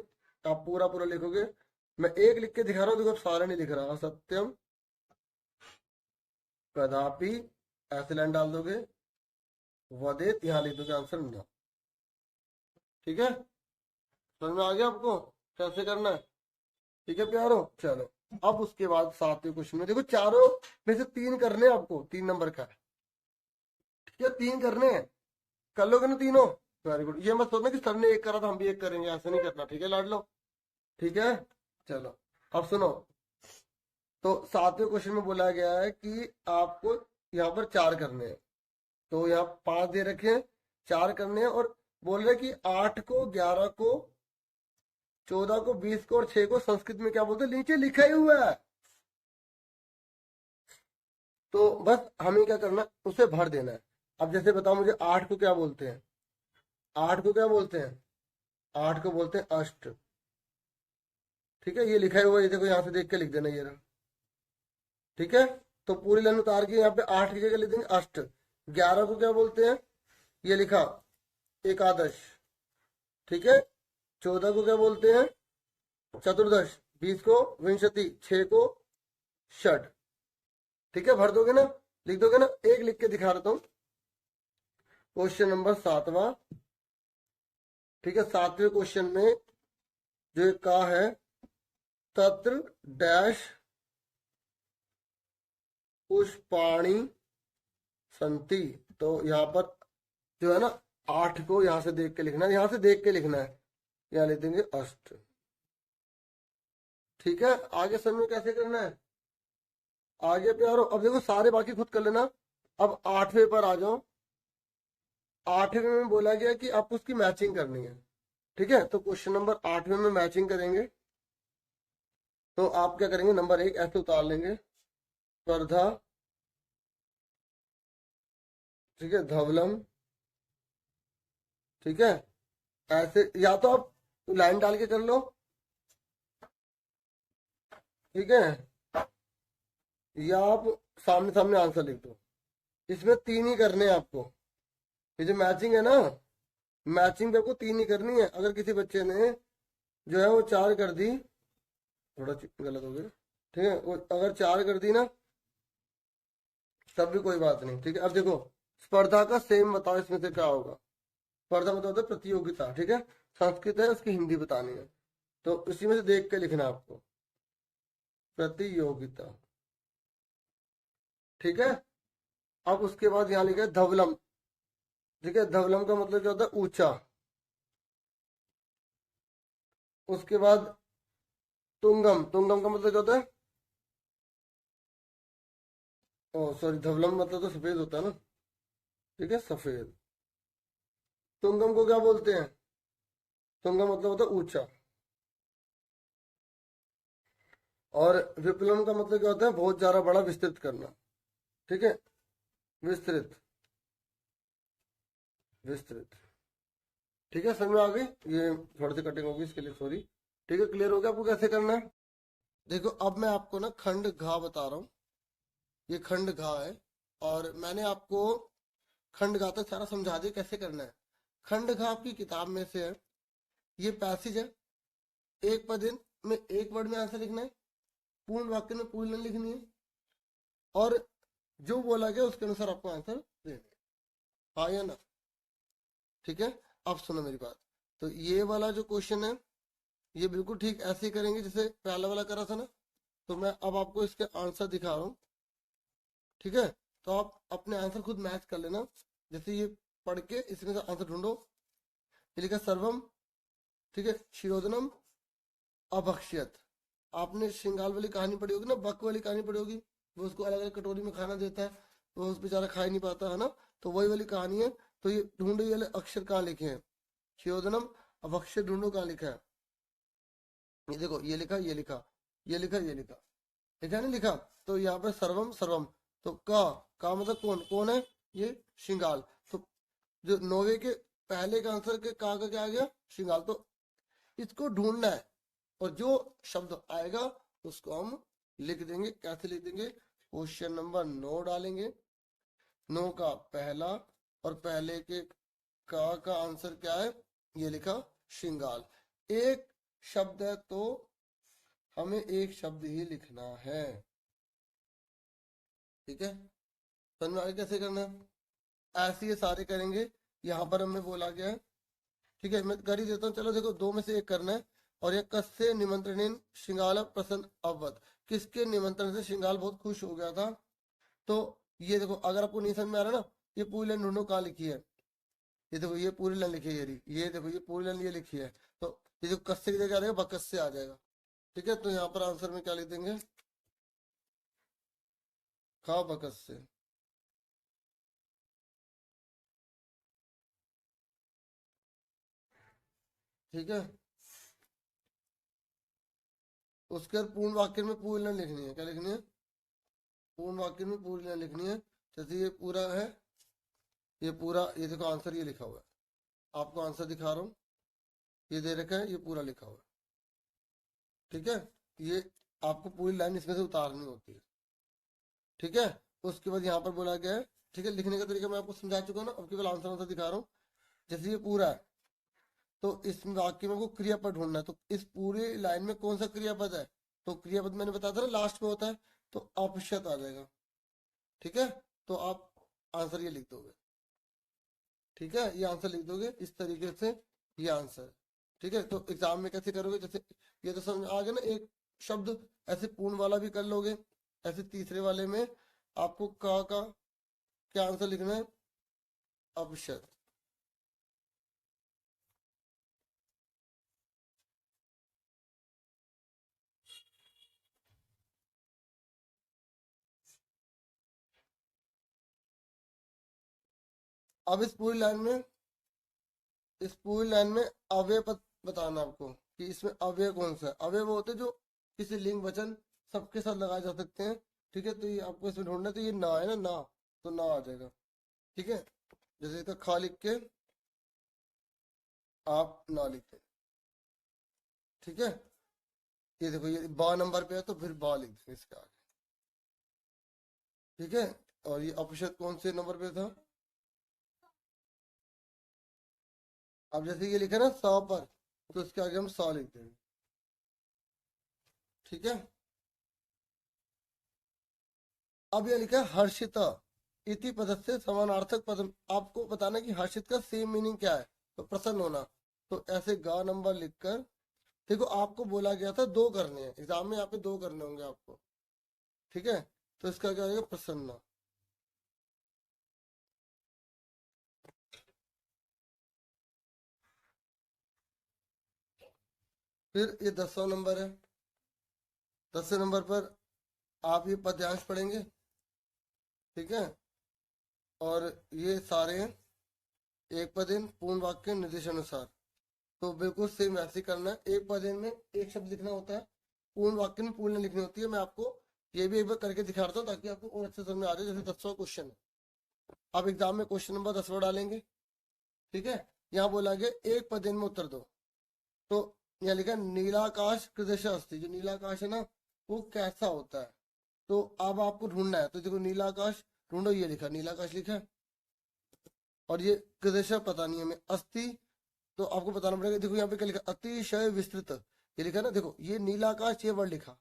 [SPEAKER 1] आप पूरा पूरा लिखोगे। मैं एक लिख के दिखा रहा हूँ, देखो सारे नहीं लिख रहा। सत्यम कदापि, ऐसे लाइन डाल दोगे, वदेत यहाँ लिख दोगे आंसर ना। ठीक है, समझ में आ गया आपको कैसे करना है? ठीक है प्यारो, चलो अब उसके बाद 7वें क्वेश्चन में देखो, चारों में से 3 करने हैं आपको, 3 नंबर का है। ठीक है, 3 करने हैं, कर लोगे ना तीनों? Very good. ये मत सोचना कि सर ने एक करा था हम भी एक करेंगे, ऐसा नहीं करना। ठीक है लाड लो, ठीक है। चलो अब सुनो, तो 7वें क्वेश्चन में बोला गया है कि आपको यहाँ पर 4 करने हैं। तो यहाँ 5 दे रखे हैं, 4 करने हैं, और बोल रहे कि 8 को, 11 को, 14 को, 20 को और 6 को संस्कृत में क्या बोलते हैं, नीचे लिखा ही हुआ है। तो बस हमें क्या करना है, उसे भर देना है। अब जैसे बताओ मुझे 8 को क्या बोलते हैं, 8 को क्या बोलते हैं, 8 को बोलते हैं अष्ट। ठीक है, ये लिखा हुआ है, ये देखो यहाँ से देख के लिख देना ये रहा। ठीक है, तो पूरी लाइन उतार के यहाँ पे 8 की जगह लिख देंगे अष्ट। 11 को क्या बोलते हैं, ये लिखा एकादश। ठीक है, 14 को क्या बोलते हैं, चतुर्दश। 20 को विंशति, 6 को षड। ठीक है, भर दोगे ना, लिख दोगे ना? एक लिख के दिखा देता हूं, क्वेश्चन नंबर 7वां। ठीक है, 7वें क्वेश्चन में जो का है, तत्र डैश पुष्पाणि संति, तो यहाँ पर जो है ना 8 को यहां से देख के लिखना है, यहां से देख के लिखना है, यहां लिख देंगे अष्ट। ठीक है, आगे समझ में कैसे करना है, आगे प्यारो। अब देखो सारे बाकी खुद कर लेना। अब 8वें पर आ जाओ। 8वें में बोला गया कि आपको उसकी मैचिंग करनी है। ठीक है, तो क्वेश्चन नंबर 8वें में मैचिंग करेंगे। तो आप क्या करेंगे, नंबर 1 ऐसे उतार लेंगे, स्पर्धा, ठीक है, धवलम, ठीक है, ऐसे या तो आप लाइन डाल के कर लो, ठीक है, या आप सामने सामने आंसर लिख दो। इसमें 3 ही करने हैं आपको। ये जो मैचिंग है ना, मैचिंग पे आपको 3 ही करनी है। अगर किसी बच्चे ने जो है वो 4 कर दी, थोड़ा गलत हो गया, ठीक है, वो अगर 4 कर दी ना तब भी कोई बात नहीं, ठीक है। अब देखो, स्पर्धा का सेम बताओ इसमें से क्या होगा। स्पर्धा मतलब होता है प्रतियोगिता, ठीक है, संस्कृत है उसकी हिंदी बतानी है, तो इसी में से देख के लिखना है आपको, प्रतियोगिता, ठीक है। अब उसके बाद यहाँ लिखा है धवलम, ठीक है, धवलम का मतलब क्या होता है, ऊंचा। उसके बाद तुंगम, तुंगम का मतलब क्या होता है, ओ सॉरी, धवलम मतलब तो सफेद होता है ना, ठीक है, सफेद। तुंगम को क्या बोलते हैं, तुंगम मतलब होता है ऊंचा। और विप्लवम का मतलब क्या होता है, बहुत ज्यादा बड़ा, विस्तृत करना, ठीक है, विस्तृत, विस्तृत, ठीक है, समझ में आ गई। ये थोड़ी सी कटिंग होगी इसके लिए सॉरी, ठीक है, क्लियर हो गया आपको कैसे करना है। देखो अब मैं आपको ना खंड घा बता रहा हूँ, ये खंड घा है, और मैंने आपको खंड घा तक सारा समझा दिया कैसे करना है। खंड घा आपकी किताब में से है, ये पैसेज है, एक पद में एक वर्ड में आंसर लिखना है, पूर्ण वाक्य में पूरी लाइन लिखनी है, और जो बोला गया उसके अनुसार आपको आंसर देना है, हाँ या ना, ठीक है। अब सुनो मेरी बात, तो ये वाला जो क्वेश्चन है ये बिल्कुल ठीक ऐसे ही करेंगे जैसे पहला वाला करा था ना। तो मैं अब आपको इसके आंसर दिखा रहा हूँ, ठीक है, तो आप अपने आंसर खुद मैच कर लेना। जैसे ये पढ़ के इसमें से आंसर ढूंढो, ये लिखा सर्वम, ठीक है, शिरोधनम, अभक्ष्यत। आपने श्रृंगाल वाली कहानी पढ़ी होगी ना, बक वाली कहानी पढ़ी होगी, वो उसको अलग अलग कटोरी में खाना देता है, वो उस बेचारा खा ही नहीं पाता है ना, तो वही वाली कहानी है। तो ये ढूंढो, ये वाले अक्षर कहाँ लिखे हैं, शिरोधनम, अभक्ष्य, ढूंढो कहाँ लिखा है। ये देखो, ये लिखा, ये लिखा, ये लिखा, ये लिखा, ठीक है ना, लिखा। तो यहाँ पे सर्वम, सर्वम, तो का मतलब कौन, कौन है, ये श्रृंगाल। तो जो नौवे के पहले का आंसर के का क्या आ गया, श्रृंगाल। तो इसको ढूंढना है, और जो शब्द आएगा उसको हम लिख देंगे। कैसे लिख देंगे, क्वेश्चन नंबर 9 डालेंगे, 9 का पहला, और पहले के का आंसर क्या है, ये लिखा, श्रृंगाल। एक शब्द है तो हमें एक शब्द ही लिखना है, ठीक है, समझ में आगे कैसे करना है। ऐसे ये सारे करेंगे, यहाँ पर हमें बोला गया है, ठीक है, मैं कर ही देता हूँ। चलो देखो, 2 में से एक करना है। और ये कस्य निमंत्रणेन श्रृंगाल प्रसन्न अवत, किसके निमंत्रण से श्रृंगाल बहुत खुश हो गया था। तो ये देखो, अगर आपको नहीं समझ में आ रहा ना, ये पूरी लाइन ढूंढो कहाँ लिखी है। ये देखो, ये पूरी लाइन लिखी है, ये देखो, ये पूरी लाइन ये लिखी है। तो ये जो कस्य की जगह आ जाएगा, बकस्य आ जाएगा, ठीक है। तो यहाँ पर आंसर में क्या लिख देंगे, खा बकस्य, ठीक है। उसके बाद पूर्ण वाक्य में पूरी लाइन लिखनी है, क्या लिखनी है, पूर्ण वाक्य में पूरी लाइन लिखनी है। जैसे ये पूरा है, ये पूरा, ये देखो आंसर ये लिखा हुआ है, आपको आंसर दिखा रहा हूँ, ये दे रखा है, ये पूरा लिखा हुआ है, ठीक है। ये आपको पूरी लाइन इसमें से उतारनी होती है, ठीक है। उसके बाद यहाँ पर बोला गया है, ठीक है, लिखने का तरीका मैं आपको समझा चुका हूँ ना, अब केवल आंसर आंसर दिखा रहा हूँ। जैसे ये पूरा है, तो इस वाक्य में आपको क्रियापद ढूंढना है। तो इस पूरी लाइन में कौन सा क्रियापद है, तो क्रियापद मैंने बताया था ना लास्ट में होता है, तो अपश्यत आ जाएगा, ठीक है। तो आप आंसर ये लिख दोगे, ठीक है, ये आंसर लिख दोगे इस तरीके से, ये आंसर, ठीक है। तो एग्जाम में कैसे करोगे, जैसे ये तो समझ आ गया ना, एक शब्द ऐसे पूर्ण वाला भी कर लोगे, ऐसे तीसरे वाले में आपको का क्या आंसर लिखना है, अपशब्द, अब इस पूरी लाइन में अवयव बताना आपको कि इसमें अवयव कौन सा है। अवयव वो होते जो किसी लिंग वचन सबके साथ लगाए जा सकते हैं। ठीक है, तो ये आपको इसमें ढूंढना है, तो ये ना है ना, ना, तो ना आ जाएगा। ठीक है, जैसे इसका खा लिख के आप ना लिखते हैं। ठीक है, ये देखो ये बा नंबर पे है तो फिर बा लिख देंगे इसके आगे। ठीक है, और ये अपशब्द कौन से नंबर पे था? अब जैसे ये लिखा ना सा पर, तो इसके आगे हम सा लिख देंगे। ठीक है, अब ये लिखा है हर्षिता इति पद से समानार्थक पद। आपको बताना कि हर्षित का सेम मीनिंग क्या है, तो प्रसन्न होना। तो ऐसे गा नंबर लिखकर, देखो आपको बोला गया था दो करने हैं एग्जाम में, यहाँ पे दो करने होंगे आपको। ठीक है, तो इसका क्या होगा? प्रसन्ना। फिर ये 10वां नंबर है। 10वें नंबर पर आप ये पद्यांश पढ़ेंगे। ठीक है, और ये सारे एक पदेन पूर्ण वाक्य निर्देशानुसार। तो बिल्कुल सेम वैसे ही करना है। एक पदेन में एक शब्द लिखना होता है, पूर्ण वाक्य में पूर्ण लिखनी होती है। मैं आपको ये भी एक बार करके दिखाता हूँ ताकि आपको और अच्छे समझ में आ जाए। जैसे 10वां क्वेश्चन है, आप एग्जाम में क्वेश्चन नंबर 10वां डालेंगे। ठीक है, यहाँ बोला गया एक पदेन में उत्तर दो। तो यहाँ लिखा है नीलाकाश कृदश अस्ति। जो नीलाकाश है ना, वो कैसा होता है, तो अब आपको ढूंढना है। तो देखो नीलाकाश ढूंढो, ये लिखा नीलाकाश लिखा है, और ये कृदश पता नहीं हमें, अस्थि तो आपको बताना पड़ेगा। देखो यहाँ पे क्या लिखा, अतिशय विस्तृत, ये लिखा ना, देखो ये नीलाकाश ये वर्ड लिखा।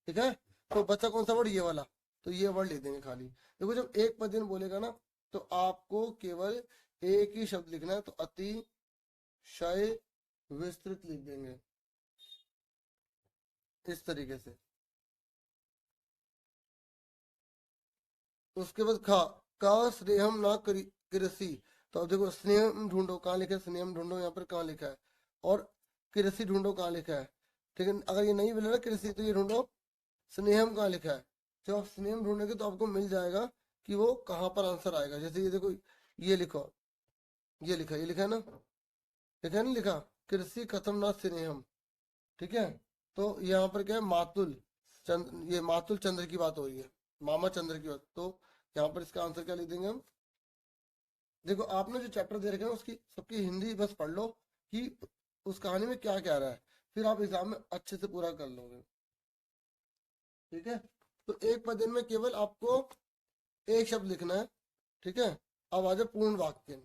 [SPEAKER 1] ठीक है, तो बच्चा कौन सा वर्ड? ये वाला। तो ये वर्ड लिख देंगे खाली। देखो जब एक पद बोलेगा ना, तो आपको केवल एक ही शब्द लिखना है, तो अतिशय विस्तृत लिख देंगे इस तरीके से। उसके बाद खा का स्नेहम ना कृषि। तो अब देखो स्नेहम ढूंढो, कहाँ लिखा है? स्नेहम ढूंढो, यहाँ पर कहाँ लिखा है? और कृषि ढूंढो, कहाँ लिखा है? ठीक है, अगर ये नहीं मिला ना कृषि, तो ये ढूंढो स्नेहम कहाँ लिखा है। जब आप स्नेहम ढूंढेंगे तो आपको मिल जाएगा कि वो कहाँ पर आंसर आएगा। जैसे ये देखो, ये लिखो, ये लिखा है ना, लिखा है ना, लिखा कृषि खत्म ना स्नेहम। ठीक है, तो यहाँ पर क्या है? मातुल चंद्र, ये मातुल चंद्र की बात हो रही है, मामा चंद्र की बात। तो यहाँ पर इसका आंसर क्या लिख देंगे हम? देखो आपने जो चैप्टर दे रखे हैं उसकी सबकी हिंदी बस पढ़ लो कि उस कहानी में क्या क्या रहा है, फिर आप एग्जाम में अच्छे से पूरा कर लोगे। ठीक है, तो एक पद्य में केवल आपको एक शब्द लिखना है। ठीक है, अब आ जाए पूर्ण वाक्य।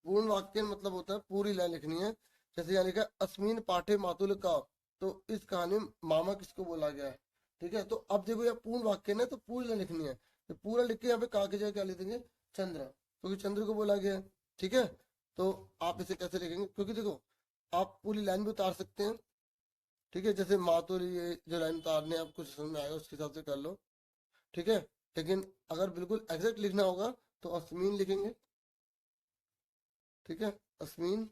[SPEAKER 1] पूर्ण वाक्य मतलब होता है पूरी लाइन लिखनी है। जैसे यहाँ लिखा है अस्मीन पाठे मातुल का, तो इस कहानी में मामा किसको बोला गया है। ठीक है, तो अब देखो यहाँ पूर्ण वाक्य है तो पूरी लाइन लिखनी है। तो पूरा लिख के यहाँ पे का की जगह क्या लिख देंगे? चंद्र, क्योंकि चंद्र को बोला गया है। ठीक है, तो आप इसे कैसे लिखेंगे? क्योंकि देखो आप पूरी लाइन भी उतार सकते हैं। ठीक है, जैसे मातुल, ये जो लाइन उतारने आपको समझ में आएगा उसके हिसाब से कर लो। ठीक है, लेकिन अगर बिल्कुल एग्जैक्ट लिखना होगा तो अस्मीन लिखेंगे। ठीक है, अस्मीन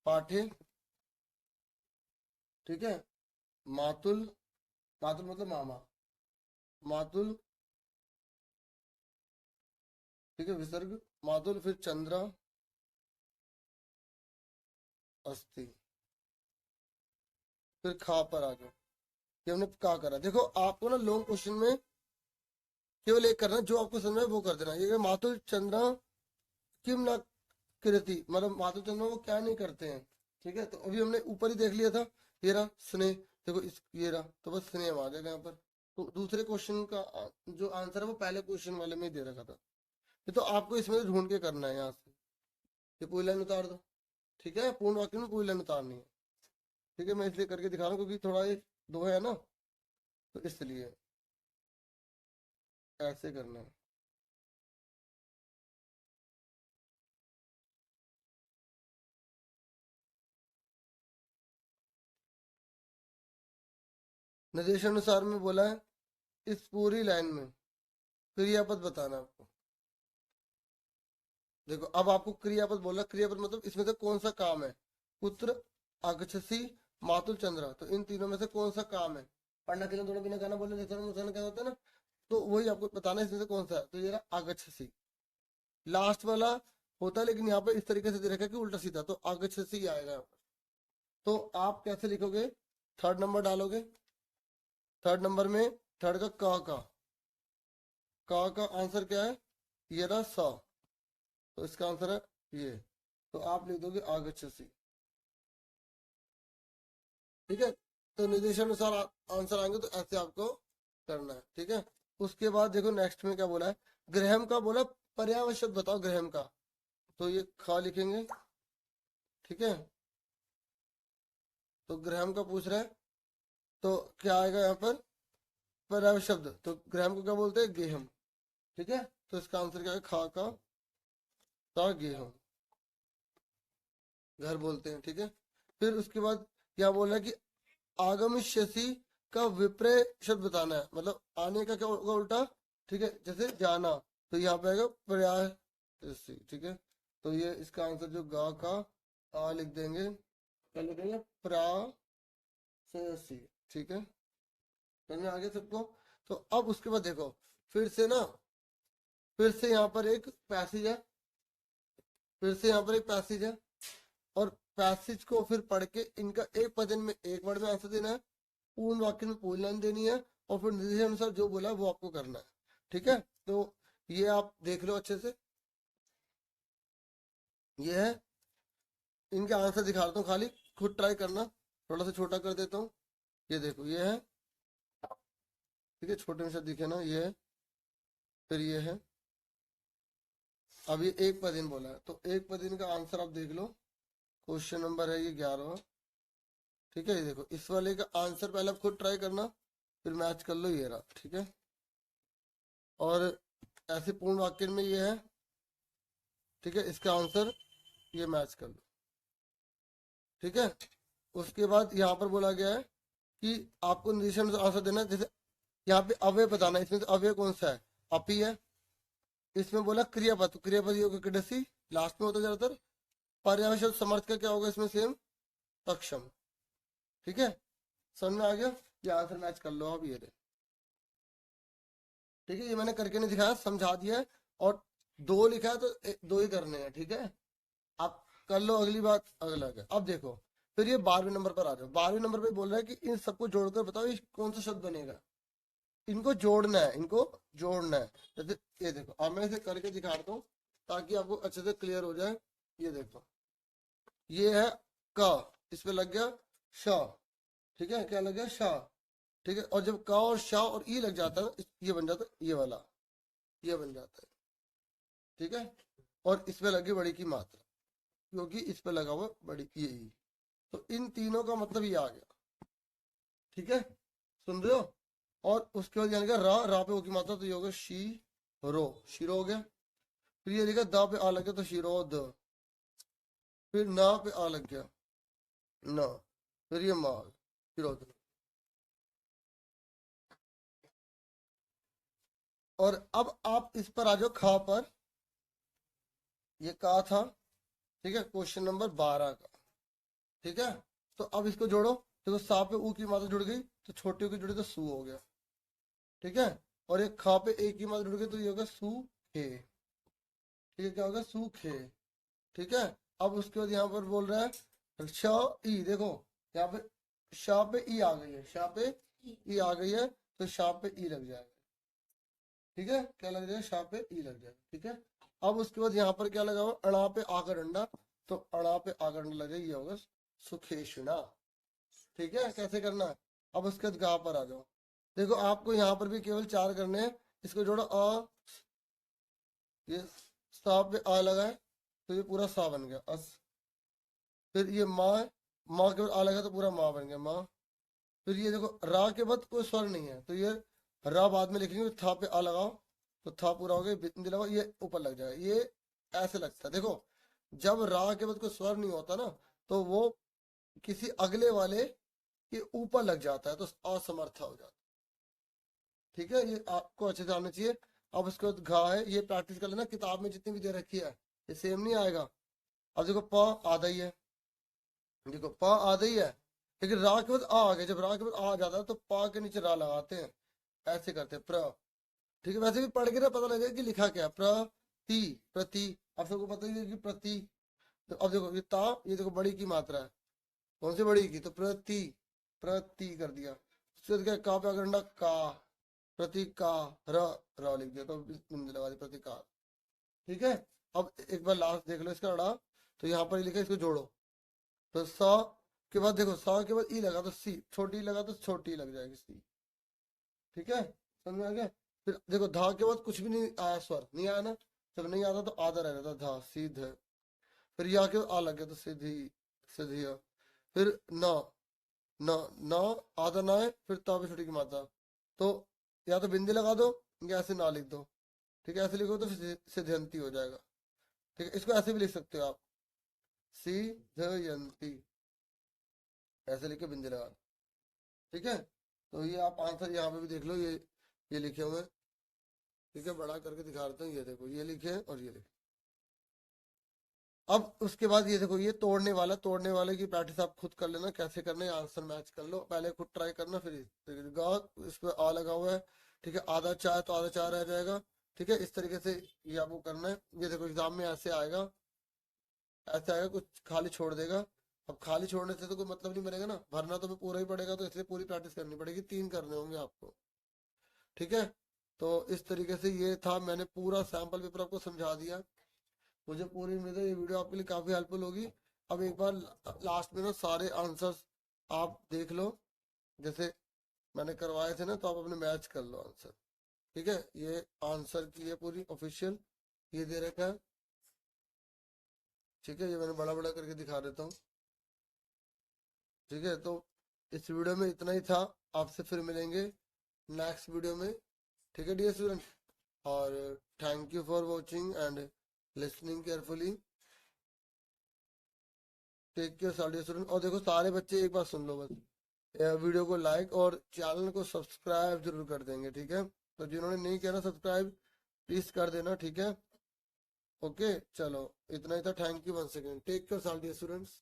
[SPEAKER 1] पाठे। ठीक है, मातुल, मातुल मतलब मामा, मातुल। ठीक है, विसर्ग मातुल, फिर चंद्रा अस्थि, फिर खा पर आ जाओ। ये हमने का करा। देखो आपको ना लॉन्ग क्वेश्चन में केवल एक करना, जो आपको समझ में आए वो कर देना। ये मातुल चंद्रा किम ना कृति, मतलब मातुल चंद्रा वो क्या नहीं करते हैं। ठीक है, तो अभी हमने ऊपर ही देख लिया था, ये रहा स्नेह। देखो इस ये रहा, तो बस स्नेह आ जाएगा यहाँ पर। तो दूसरे क्वेश्चन का जो आंसर है वो पहले क्वेश्चन वाले में ही दे रखा था। ये तो आपको इसमें से ढूंढ के करना है। यहाँ से ये पूरी लाइन उतार दो। ठीक है, पूर्ण वाक्य में पूरी लाइन उतारनी है। ठीक है, मैं इसलिए करके दिखा रहा हूँ क्योंकि थोड़ा ये दो है ना, तो इसलिए ऐसे करना है। निर्देशानुसार में बोला है इस पूरी लाइन में क्रियापद बताना है आपको। देखो अब आपको क्रियापद बोला, क्रियापद मतलब इसमें से कौन सा काम है? पुत्र, अगछसी, मातुल चंद्रा, तो इन तीनों में से कौन सा काम है? पढ़ना के लिए थोड़ा बिना गाना बोले नुकसान क्या होता है ना, तो वही आपको बताना है इसमें से कौन सा है। तो ये रहा अगछसी, लास्ट वाला होता है, लेकिन यहाँ पर इस तरीके से दे रखा है कि उल्टा सीधा, तो अगछसी आएगा यहाँ पर। तो आप कैसे लिखोगे, थर्ड नंबर डालोगे। थर्ड नंबर में थर्ड का आंसर क्या है, ये रहा सा, तो इसका आंसर है ये। तो आप लिख दोगे आगच्छसी। ठीक है, तो निर्देशानुसार आंसर आएंगे, तो ऐसे आपको करना है। ठीक है, उसके बाद देखो नेक्स्ट में क्या बोला है, ग्रहम का बोला पर्यायवाची शब्द बताओ ग्रहम का, तो ये खा लिखेंगे। ठीक है, तो ग्रहम का पूछ रहा है, तो क्या आएगा यहाँ पर, पर्यायवाची शब्द, तो ग्रहम को क्या बोलते हैं, गेहम। ठीक है, तो इसका आंसर क्या है, खा का ता गेहूं, घर बोलते हैं। ठीक है, फिर उसके बाद क्या बोल रहा है कि आगमिष्यसि का विपर्य शब्द बताना है, मतलब आने का क्या होगा उल्टा। ठीक है, जैसे जाना, तो यहाँ पे आएगा प्रयासी। ठीक है, तो ये इसका आंसर जो गा का आ लिख देंगे, क्या लिखेंगे, प्रायसी। ठीक है, समझ में आ गया सबको। तो अब उसके बाद देखो, फिर से ना, फिर से यहाँ पर एक पैसेज है, फिर से यहाँ पर एक पैसेज है, और पैसेज को फिर पढ़ के इनका एक पदन में एक वर्ड में आंसर देना है, पूर्ण वाक्य में पूरी लाइन देनी है, और फिर निर्देशानुसार जो बोला वो आपको करना है। ठीक है, तो ये आप देख लो अच्छे से, ये है, इनके आंसर दिखा देता हूँ, खाली खुद ट्राई करना, थोड़ा सा छोटा कर देता हूँ। ये देखो ये है, ठीक है, छोटे में से दिखे ना, ये है, फिर ये है। अब ये एक पदिन बोला है, तो एक पदिन का आंसर आप देख लो, क्वेश्चन नंबर है ये 11वां। ठीक है, ये देखो इस वाले का आंसर पहले आप खुद ट्राई करना, फिर मैच कर लो, ये रहा। ठीक है, और ऐसे पूर्ण वाक्य में ये है। ठीक है, इसका आंसर ये मैच कर लो। ठीक है, उसके बाद यहाँ पर बोला गया है कि आपको निर्देशन से आंसर देना है, जैसे यहाँ पे अव्यय बताना है, इसमें से अव्यय कौन सा है, अपी है। इसमें बोला क्रियापद, तो क्रियापद ये होगा कृदसी, लास्ट में होता है ज्यादातर। पर्यायवाची शब्द समर्थ का क्या होगा इसमें, सेम तक्षम। ठीक है, समझ में आ गया, ये आंसर मैच कर लो आप, ये रहे। ठीक है, ये मैंने करके नहीं दिखाया, समझा दिया है, और दो लिखा है तो दो ही करने हैं। ठीक है, आप कर लो, अगली बात अगला है। अब देखो, फिर ये 12वें नंबर पर आ जाओ। 12वें नंबर पे बोल रहा है कि इन सबको जोड़कर बताओ ये कौन सा शब्द बनेगा, इनको जोड़ना है, इनको जोड़ना है। जैसे ये देखो, अब मैं इसे करके दिखाता हूँ ताकि आपको अच्छे से क्लियर हो जाए। ये देखो, ये है क, इस पे लग गया श। ठीक है, क्या लग गया, श। ठीक है, और जब क और श और ई लग जाता है, ये बन जाता है ये वाला, ये बन जाता है। ठीक है, और इस पे लगी बड़ी की मात्रा, क्योंकि इस पे लगा हुआ बड़ी ये ई, तो इन तीनों का मतलब ये आ गया। ठीक है, सुन रहे हो। और उसके बाद यानी कि रा, रा पे हो की मात्रा, तो ये होगा शी रो, शीरो हो गया। फिर ये लिखा दा पे आ लग गया, तो शीरोद। फिर ना पे आ लग गया, ना, फिर ये मा, शीरोद। और अब आप इस पर आ जाओ, खा पर, ये का था। ठीक है, क्वेश्चन नंबर 12 का। ठीक है, तो अब इसको जोड़ो, देखो सा पे ऊ की मात्रा जुड़ गई, तो छोटी ऊ की जुड़ी तो सू हो गया। ठीक है, और एक खा पे एक की मात्रा जुड़ गई, तो ये होगा सू खे। ठीक है, क्या होगा, सू खे। ठीक है, अब उसके बाद यहाँ पर बोल रहा है श ई, देखो यहाँ पे शाह पे ई आ गई है, शाह पे ई आ गई है, तो शाह पे ई लग जाएगा। ठीक है, क्या लग जाएगा, शाह पे ई लग जाएगा। ठीक है, अब उसके बाद यहाँ पर क्या लगा हुआ, अड़ा पे आकर डंडा, तो अड़ा पे आकर डंडा लगे, ये होगा सुखेशना। ठीक है, कैसे करना है, अब उसके बाद गा पर आ जाओ। देखो आपको यहाँ पर भी केवल 4 करने हैं, इसको जोड़ो अ, ये सा पे आ लगा है, तो ये पूरा सा बन गया अस। फिर ये माँ, माँ के बाद आ लगा तो पूरा माँ बन गया माँ। फिर ये देखो रा के बाद कोई स्वर नहीं है, तो ये रा बाद में लिखेंगे, था पे आ लगाओ, तो था पूरा हो गया, बिंदी लगाओ, ये ऊपर लग जाएगा, ये ऐसे लगता है। देखो जब रा के बाद कोई स्वर नहीं होता ना, तो वो किसी अगले वाले के ऊपर लग जाता है, तो असमर्थ हो जाता है। ठीक है, ये आपको अच्छे से आना चाहिए। अब उसके बाद घा है, ये प्रैक्टिस कर लेना, किताब में जितनी भी दे रखी है ये सेम नहीं आएगा। अब देखो प आधा ही है, देखो प आधा ही है, लेकिन रा के बाद आ गया, जब रा के बाद आ जाता है तो पा के नीचे रा लगाते हैं, ऐसे करते हैं प्र। ठीक है, वैसे भी पढ़ के ना पता लगेगा कि लिखा क्या है, प्रति, प्रति। अब सबको पता ही है कि प्रति। तो अब देखो ये ता, ये देखो बड़ी की मात्रा है, कौन सी बड़ी की, तो प्रति, प्रति कर दिया। उसके बाद क्या, का पे आकर का, प्रतिकार, र लिख दिया, तो बिंदु लगा दी, प्रतिकार। ठीक है। अब एक बार लास्ट देख लो इसका अड़ा, तो यहाँ पर लिखा है, इसको जोड़ो। तो स के बाद देखो, स के बाद ई लगा तो सी, छोटी ई लगा तो छोटी लग जाएगी सी। ठीक है, समझ में आ गया। फिर देखो धा के बाद कुछ भी नहीं आया, स्वर नहीं आया ना, जब नहीं आता तो आधा रह जाता, धा सीध है। फिर या के आ लग गया तो सीधी, सीधिया। फिर न, न, न आधा ना है, फिर ता पे छोटी की मात्रा, तो या तो बिंदी लगा दो या ऐसे ना लिख दो। ठीक है, ऐसे लिखो तो सिद्धयंती हो जाएगा। ठीक है, इसको ऐसे भी लिख सकते हो आप, सिद्धयंती, ऐसे लिख के बिंदी लगा दो। ठीक है, तो ये आप आंसर यहाँ पे भी देख लो, ये लिखे हुए हैं। ठीक है, बड़ा करके दिखा देता हूँ, ये देखो ये लिखे हैं और ये लिखे। अब उसके बाद ये देखो, ये तोड़ने वाला, तोड़ने वाले की प्रैक्टिस आप खुद कर लेना, कैसे करना है आंसर मैच कर लो, पहले खुद ट्राई करना, फिर गा, इस पे आ लगा हुआ है। ठीक है, आधा चार तो आधा चार रह जाएगा। ठीक है, इस तरीके से ये आपको करना है। ये देखो एग्जाम में ऐसे आएगा, ऐसे आएगा, कुछ खाली छोड़ देगा। अब खाली छोड़ने से तो कोई मतलब नहीं बनेगा ना, भरना तो पूरा ही पड़ेगा, तो इसलिए पूरी प्रैक्टिस करनी पड़ेगी, 3 करने होंगे आपको। ठीक है, तो इस तरीके से ये था, मैंने पूरा सैंपल पेपर आपको समझा दिया। मुझे पूरी उम्मीद है ये वीडियो आपके लिए काफी हेल्पफुल होगी। अब एक बार लास्ट में ना सारे आंसर्स आप देख लो, जैसे मैंने करवाए थे ना, तो आप अपने मैच कर लो आंसर। ठीक है, ये आंसर की है पूरी ऑफिशियल, ये दे रखा है। ठीक है, ये मैंने बड़ा बड़ा करके दिखा देता हूँ। ठीक है, तो इस वीडियो में इतना ही था, आपसे फिर मिलेंगे नेक्स्ट वीडियो में। ठीक है डियर स्टूडेंट, और thank you for watching and listening carefully. Take care सारे स्टूडेंट। और देखो सारे बच्चे एक बार सुन लो बस, वीडियो को लाइक और चैनल को सब्सक्राइब जरूर कर देंगे। ठीक है, तो जिन्होंने नहीं किया ना सब्सक्राइब, प्लीज कर देना। ठीक है, ओके, चलो इतना ही था। Thank you one second, take care सारे स्टूडेंट्स।